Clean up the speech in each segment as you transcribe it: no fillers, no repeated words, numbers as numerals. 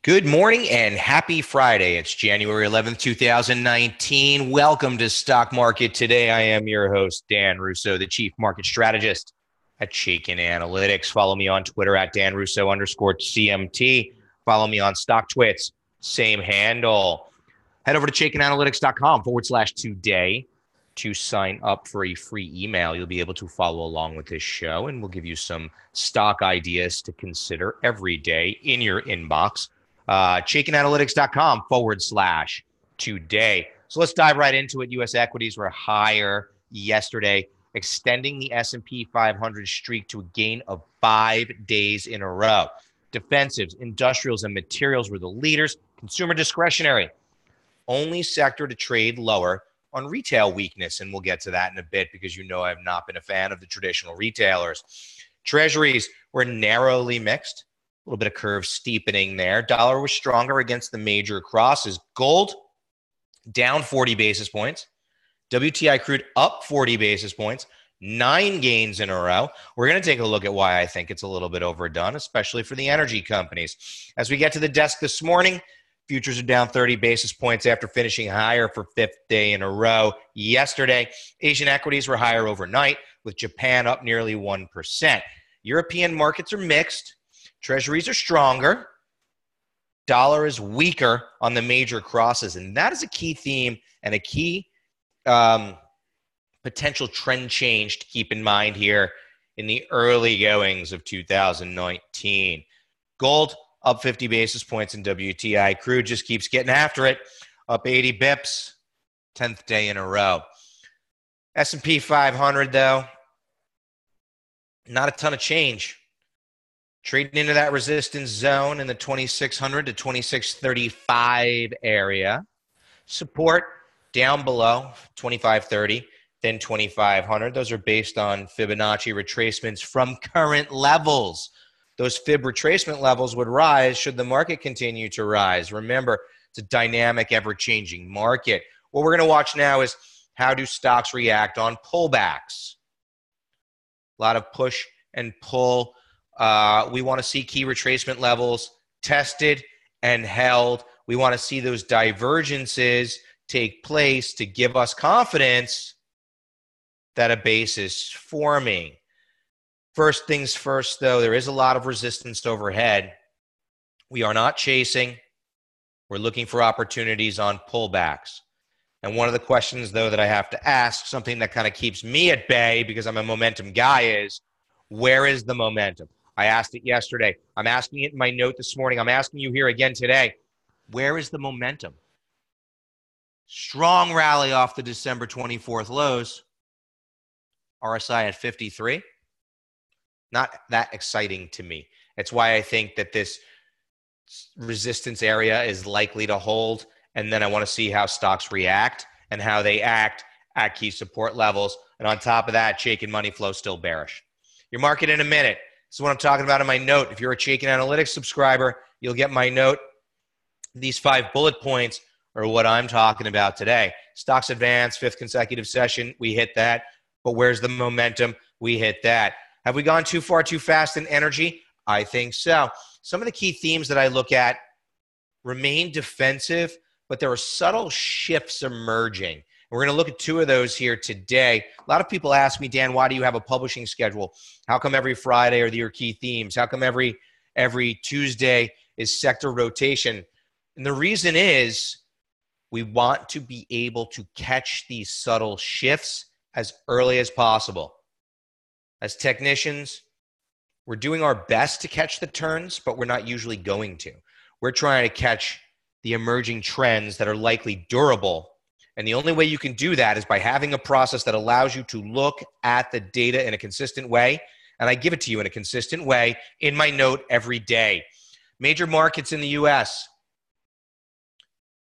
Good morning and happy Friday. It's January 11th, 2019. Welcome to Stock Market Today. I am your host, Dan Russo, the Chief Market Strategist at Chaiken Analytics. Follow me on Twitter at DanRusso_CMT. Follow me on StockTwits, same handle. Head over to ChaikenAnalytics.com/today to sign up for a free email. You'll be able to follow along with this show, and we'll give you some stock ideas to consider every day in your inbox. ChaikenAnalytics.com/today. So let's dive right into it. U.S. equities were higher yesterday, extending the S&P 500 streak to a gain of 5 days in a row. Defensives, industrials, and materials were the leaders. Consumer discretionary, only sector to trade lower on retail weakness, and we'll get to that in a bit because you know I've not been a fan of the traditional retailers. Treasuries were narrowly mixed. A little bit of curve steepening there. Dollar was stronger against the major crosses. Gold down 40 basis points. WTI crude up 40 basis points. 9 gains in a row. We're going to take a look at why I think it's a little bit overdone, especially for the energy companies. As we get to the desk this morning, futures are down 30 basis points after finishing higher for 5th day in a row yesterday. Asian equities were higher overnight, with Japan up nearly 1%. European markets are mixed. Treasuries are stronger. Dollar is weaker on the major crosses. And that is a key theme and a key potential trend change to keep in mind here in the early goings of 2019. Gold up 50 basis points in WTI. Crude just keeps getting after it. Up 80 bips, 10th day in a row. S&P 500, though, not a ton of change. Trading into that resistance zone in the 2600 to 2635 area. Support down below 2530, then 2500. Those are based on Fibonacci retracements from current levels. Those Fib retracement levels would rise should the market continue to rise. Remember, it's a dynamic, ever-changing market. What we're going to watch now is how do stocks react on pullbacks. A lot of push and pull. We want to see key retracement levels tested and held. We want to see those divergences take place to give us confidence that a base is forming. First things first, though, there is a lot of resistance overhead. We are not chasing. We're looking for opportunities on pullbacks. And one of the questions, though, that I have to ask, something that kind of keeps me at bay because I'm a momentum guy, is where is the momentum? I asked it yesterday. I'm asking it in my note this morning. I'm asking you here again today. Where is the momentum? Strong rally off the December 24th lows. RSI at 53. Not that exciting to me. It's why I think that this resistance area is likely to hold. And then I want to see how stocks react and how they act at key support levels. And on top of that, Chaiken money flow still bearish. Your market in a minute. This is what I'm talking about in my note. If you're a Chaiken Analytics subscriber, you'll get my note. These 5 bullet points are what I'm talking about today. Stocks advance, 5th consecutive session. We hit that. But where's the momentum? We hit that. Have we gone too far, too fast in energy? I think so. Some of the key themes that I look at remain defensive, but there are subtle shifts emerging. We're going to look at 2 of those here today. A lot of people ask me, Dan, why do you have a publishing schedule? How come every Friday are your key themes? How come every Tuesday is sector rotation? And the reason is we want to be able to catch these subtle shifts as early as possible. As technicians, we're doing our best to catch the turns, but we're not usually going to. We're trying to catch the emerging trends that are likely durable. And the only way you can do that is by having a process that allows you to look at the data in a consistent way. And I give it to you in a consistent way in my note every day. Major markets in the U.S.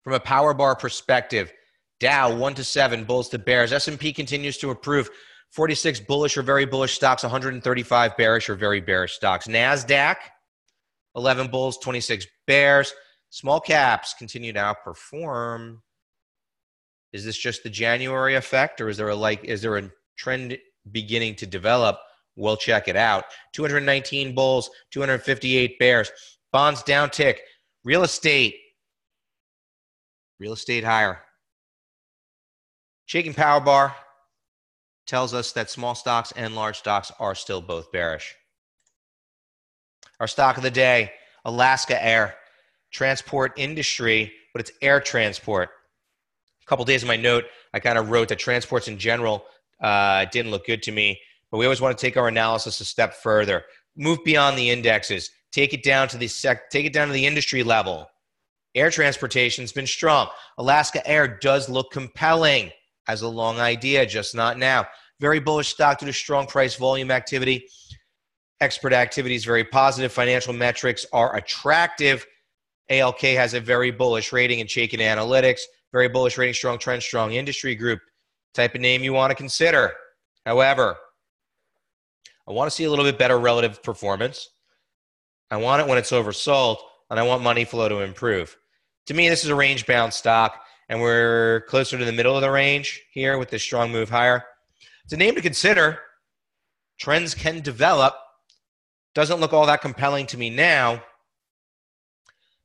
From a power bar perspective, Dow 1 to 7, bulls to bears. S&P continues to improve. 46 bullish or very bullish stocks, 135 bearish or very bearish stocks. NASDAQ, 11 bulls, 26 bears. Small caps continue to outperform. Is this just the January effect, or is there a trend beginning to develop? We'll check it out. 219 bulls, 258 bears. Bonds down tick. Real estate. Real estate higher. Chaiken Power Bar tells us that small stocks and large stocks are still both bearish. Our stock of the day, Alaska Air. Transport industry, but it's air transport. A couple days in my note, I kind of wrote that transports in general didn't look good to me, but we always want to take our analysis a step further. Move beyond the indexes. Take it down to the industry level. Air transportation's been strong. Alaska Air does look compelling as a long idea, just not now. Very bullish stock due to strong price volume activity. Expert activity is very positive. Financial metrics are attractive. ALK has a very bullish rating in Chaiken Analytics. Very bullish rating, strong trend, strong industry group. Type of name you want to consider. However, I want to see a little bit better relative performance. I want it when it's oversold, and I want money flow to improve. To me, this is a range-bound stock, and we're closer to the middle of the range here with this strong move higher. It's a name to consider. Trends can develop. Doesn't look all that compelling to me now.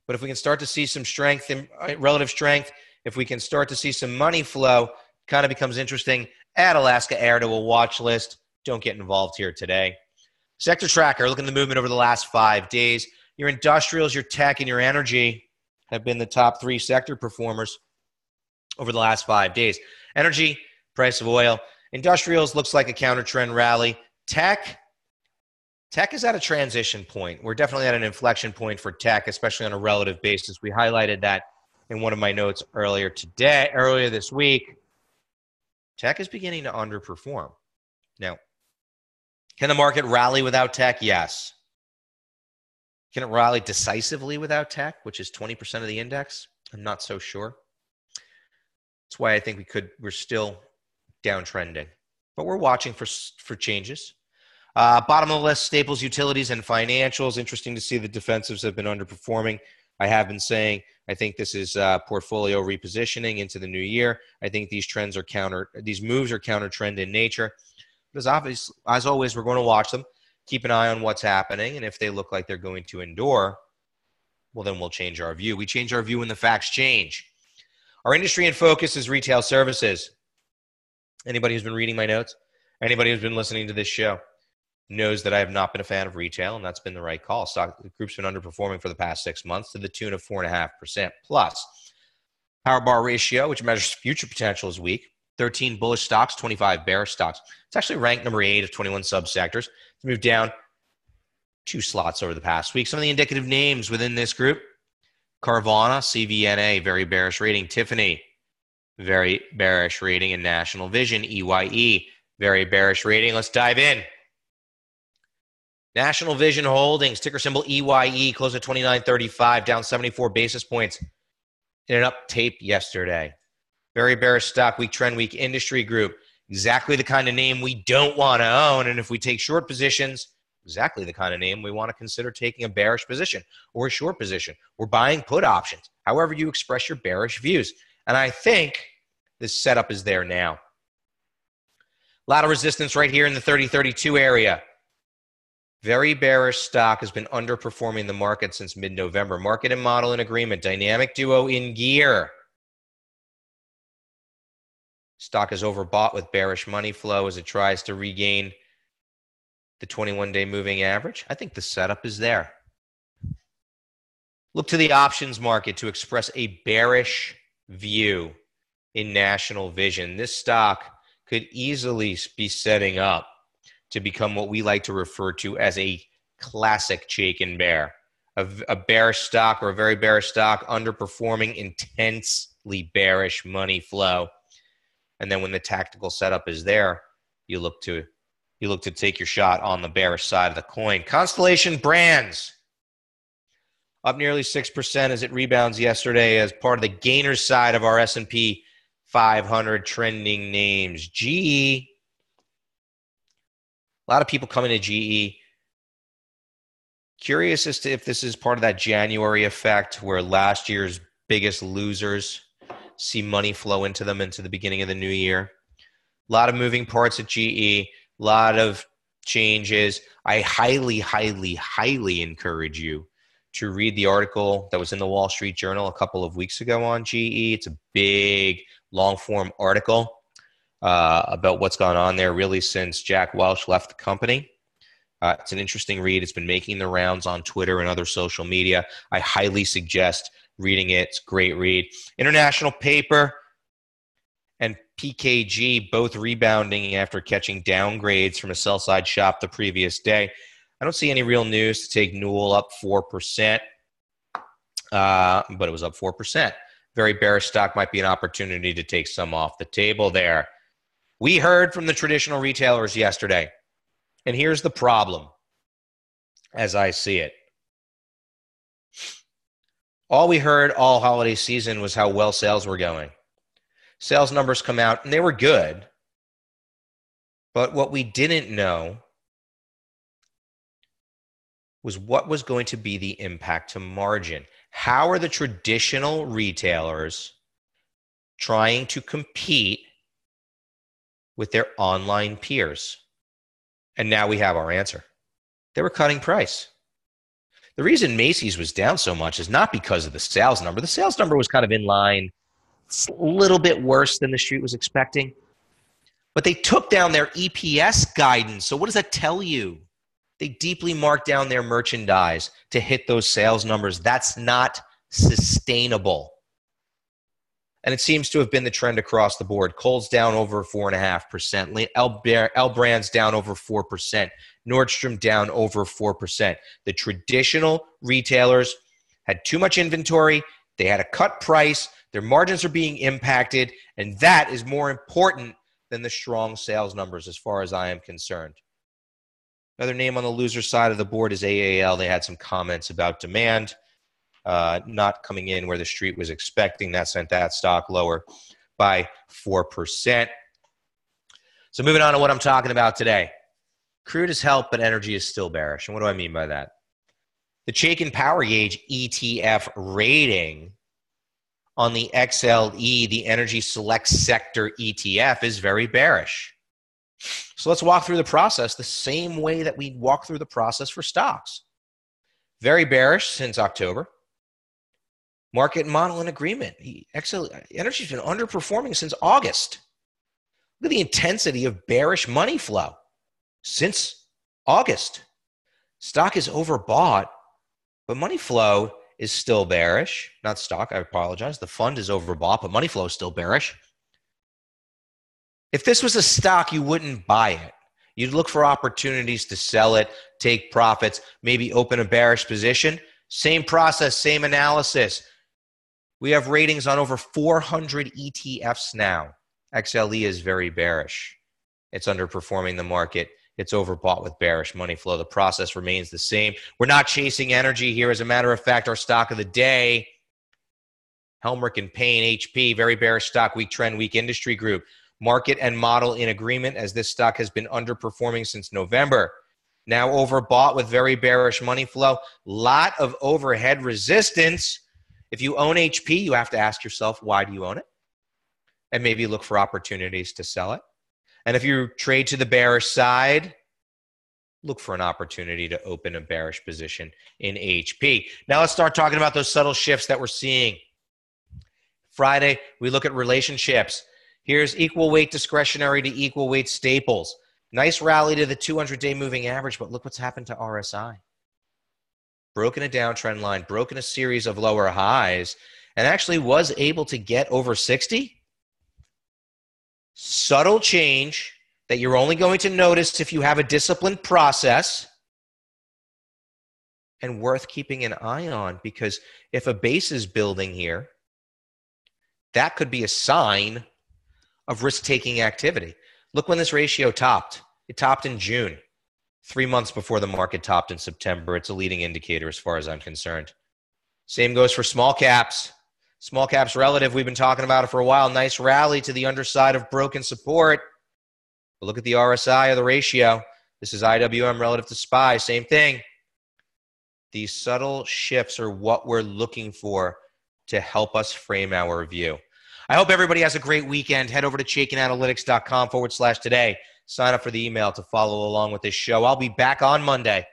But if we can start to see some strength, relative strength, if we can start to see some money flow, kind of becomes interesting. Add Alaska Air to a watch list. Don't get involved here today. Sector tracker, look at the movement over the last 5 days. Your industrials, your tech, and your energy have been the top 3 sector performers over the last 5 days. Energy, price of oil. Industrials looks like a counter trend rally. Tech is at a transition point. We're definitely at an inflection point for tech, especially on a relative basis. We highlighted that in one of my notes earlier this week. Tech is beginning to underperform. Now, can the market rally without tech? Yes. Can it rally decisively without tech, which is 20% of the index? I'm not so sure. That's why I think we're still downtrending. But we're watching for changes. Bottom of the list, staples, utilities, and financials. Interesting to see the defensives have been underperforming. I have been saying I think this is portfolio repositioning into the new year. I think these moves are counter trend in nature. But as always, we're going to watch them, keep an eye on what's happening, and if they look like they're going to endure, well, then we'll change our view. We change our view when the facts change. Our industry in focus is retail services. Anybody who's been reading my notes, anybody who's been listening to this show, knows that I have not been a fan of retail, and that's been the right call. The group's been underperforming for the past 6 months to the tune of 4.5%. Plus, power bar ratio, which measures future potential, is weak. 13 bullish stocks, 25 bearish stocks. It's actually ranked number 8 of 21 subsectors. It's moved down 2 slots over the past week. Some of the indicative names within this group: Carvana, CVNA, very bearish rating. Tiffany, very bearish rating. And National Vision, EYE, very bearish rating. Let's dive in. National Vision Holdings, ticker symbol EYE, closed at 29.35, down 74 basis points in an up tape yesterday. Very bearish stock, weak trend, weak industry group. Exactly the kind of name we don't want to own. And if we take short positions, exactly the kind of name we want to consider taking a bearish position or a short position or buying put options, however you express your bearish views. And I think this setup is there now. A lot of resistance right here in the 30-32 area. Very bearish stock has been underperforming the market since mid-November. Market and model in agreement. Dynamic duo in gear. Stock is overbought with bearish money flow as it tries to regain the 21-day moving average. I think the setup is there. Look to the options market to express a bearish view in National Vision. This stock could easily be setting up to become what we like to refer to as a classic Chaiken bear. A bearish stock or a very bearish stock underperforming intensely bearish money flow. And then when the tactical setup is there, you look to take your shot on the bearish side of the coin. Constellation Brands up nearly 6% as it rebounds yesterday as part of the gainers side of our S&P 500 trending names. GE, a lot of people coming to GE. Curious as to if this is part of that January effect where last year's biggest losers see money flow into them into the beginning of the new year. A lot of moving parts at GE, a lot of changes. I highly, highly, highly encourage you to read the article that was in the Wall Street Journal a couple of weeks ago on GE. It's a big, long-form article about what's gone on there really since Jack Welch left the company. It's an interesting read. It's been making the rounds on Twitter and other social media. I highly suggest reading it. It's a great read. International Paper and PKG both rebounding after catching downgrades from a sell-side shop the previous day. I don't see any real news to take Newell up 4%, but it was up 4%. Very bearish stock, might be an opportunity to take some off the table there. We heard from the traditional retailers yesterday, and here's the problem as I see it. All we heard all holiday season was how well sales were going. Sales numbers come out, and they were good. But what we didn't know was what was going to be the impact to margin. How are the traditional retailers trying to compete with their online peers? And now we have our answer. They were cutting price. The reason Macy's was down so much is not because of the sales number. The sales number was kind of in line. It's a little bit worse than the street was expecting. But they took down their EPS guidance. So what does that tell you? They deeply marked down their merchandise to hit those sales numbers. That's not sustainable. And it seems to have been the trend across the board. Kohl's down over 4.5%. L Brands down over 4%. Nordstrom down over 4%. The traditional retailers had too much inventory. They had a cut price. Their margins are being impacted. And that is more important than the strong sales numbers as far as I am concerned. Another name on the loser side of the board is AAL. They had some comments about demand not coming in where the street was expecting. That sent that stock lower by 4%. So moving on to what I'm talking about today. Crude has helped, but energy is still bearish. And what do I mean by that? The Chaiken Power Gauge ETF rating on the XLE, the Energy Select Sector ETF, is very bearish. So let's walk through the process the same way that we walk through the process for stocks. Very bearish since October. Market model and agreement. Energy's been underperforming since August. Look at the intensity of bearish money flow since August. Stock is overbought, but money flow is still bearish. Not stock, I apologize. The fund is overbought, but money flow is still bearish. If this was a stock, you wouldn't buy it. You'd look for opportunities to sell it, take profits, maybe open a bearish position. Same process, same analysis. We have ratings on over 400 ETFs now. XLE is very bearish. It's underperforming the market. It's overbought with bearish money flow. The process remains the same. We're not chasing energy here. As a matter of fact, our stock of the day, Helmerich and Payne, HP, very bearish stock, weak trend, weak industry group. Market and model in agreement, as this stock has been underperforming since November. Now overbought with very bearish money flow. Lot of overhead resistance. If you own HP, you have to ask yourself, why do you own it? And maybe look for opportunities to sell it. And if you trade to the bearish side, look for an opportunity to open a bearish position in HP. Now let's start talking about those subtle shifts that we're seeing. Friday, we look at relationships. Here's equal weight discretionary to equal weight staples. Nice rally to the 200-day moving average, but look what's happened to RSI. Broken a downtrend line, broken a series of lower highs, and actually was able to get over 60. Subtle change that you're only going to notice if you have a disciplined process, and worth keeping an eye on, because if a base is building here, that could be a sign of risk-taking activity. Look when this ratio topped. It topped in June, 3 months before the market topped in September. It's a leading indicator as far as I'm concerned. Same goes for small caps. Small caps relative, we've been talking about it for a while. Nice rally to the underside of broken support. But look at the RSI or the ratio. This is IWM relative to SPY, same thing. These subtle shifts are what we're looking for to help us frame our view. I hope everybody has a great weekend. Head over to ChaikenAnalytics.com/today. Sign up for the email to follow along with this show. I'll be back on Monday.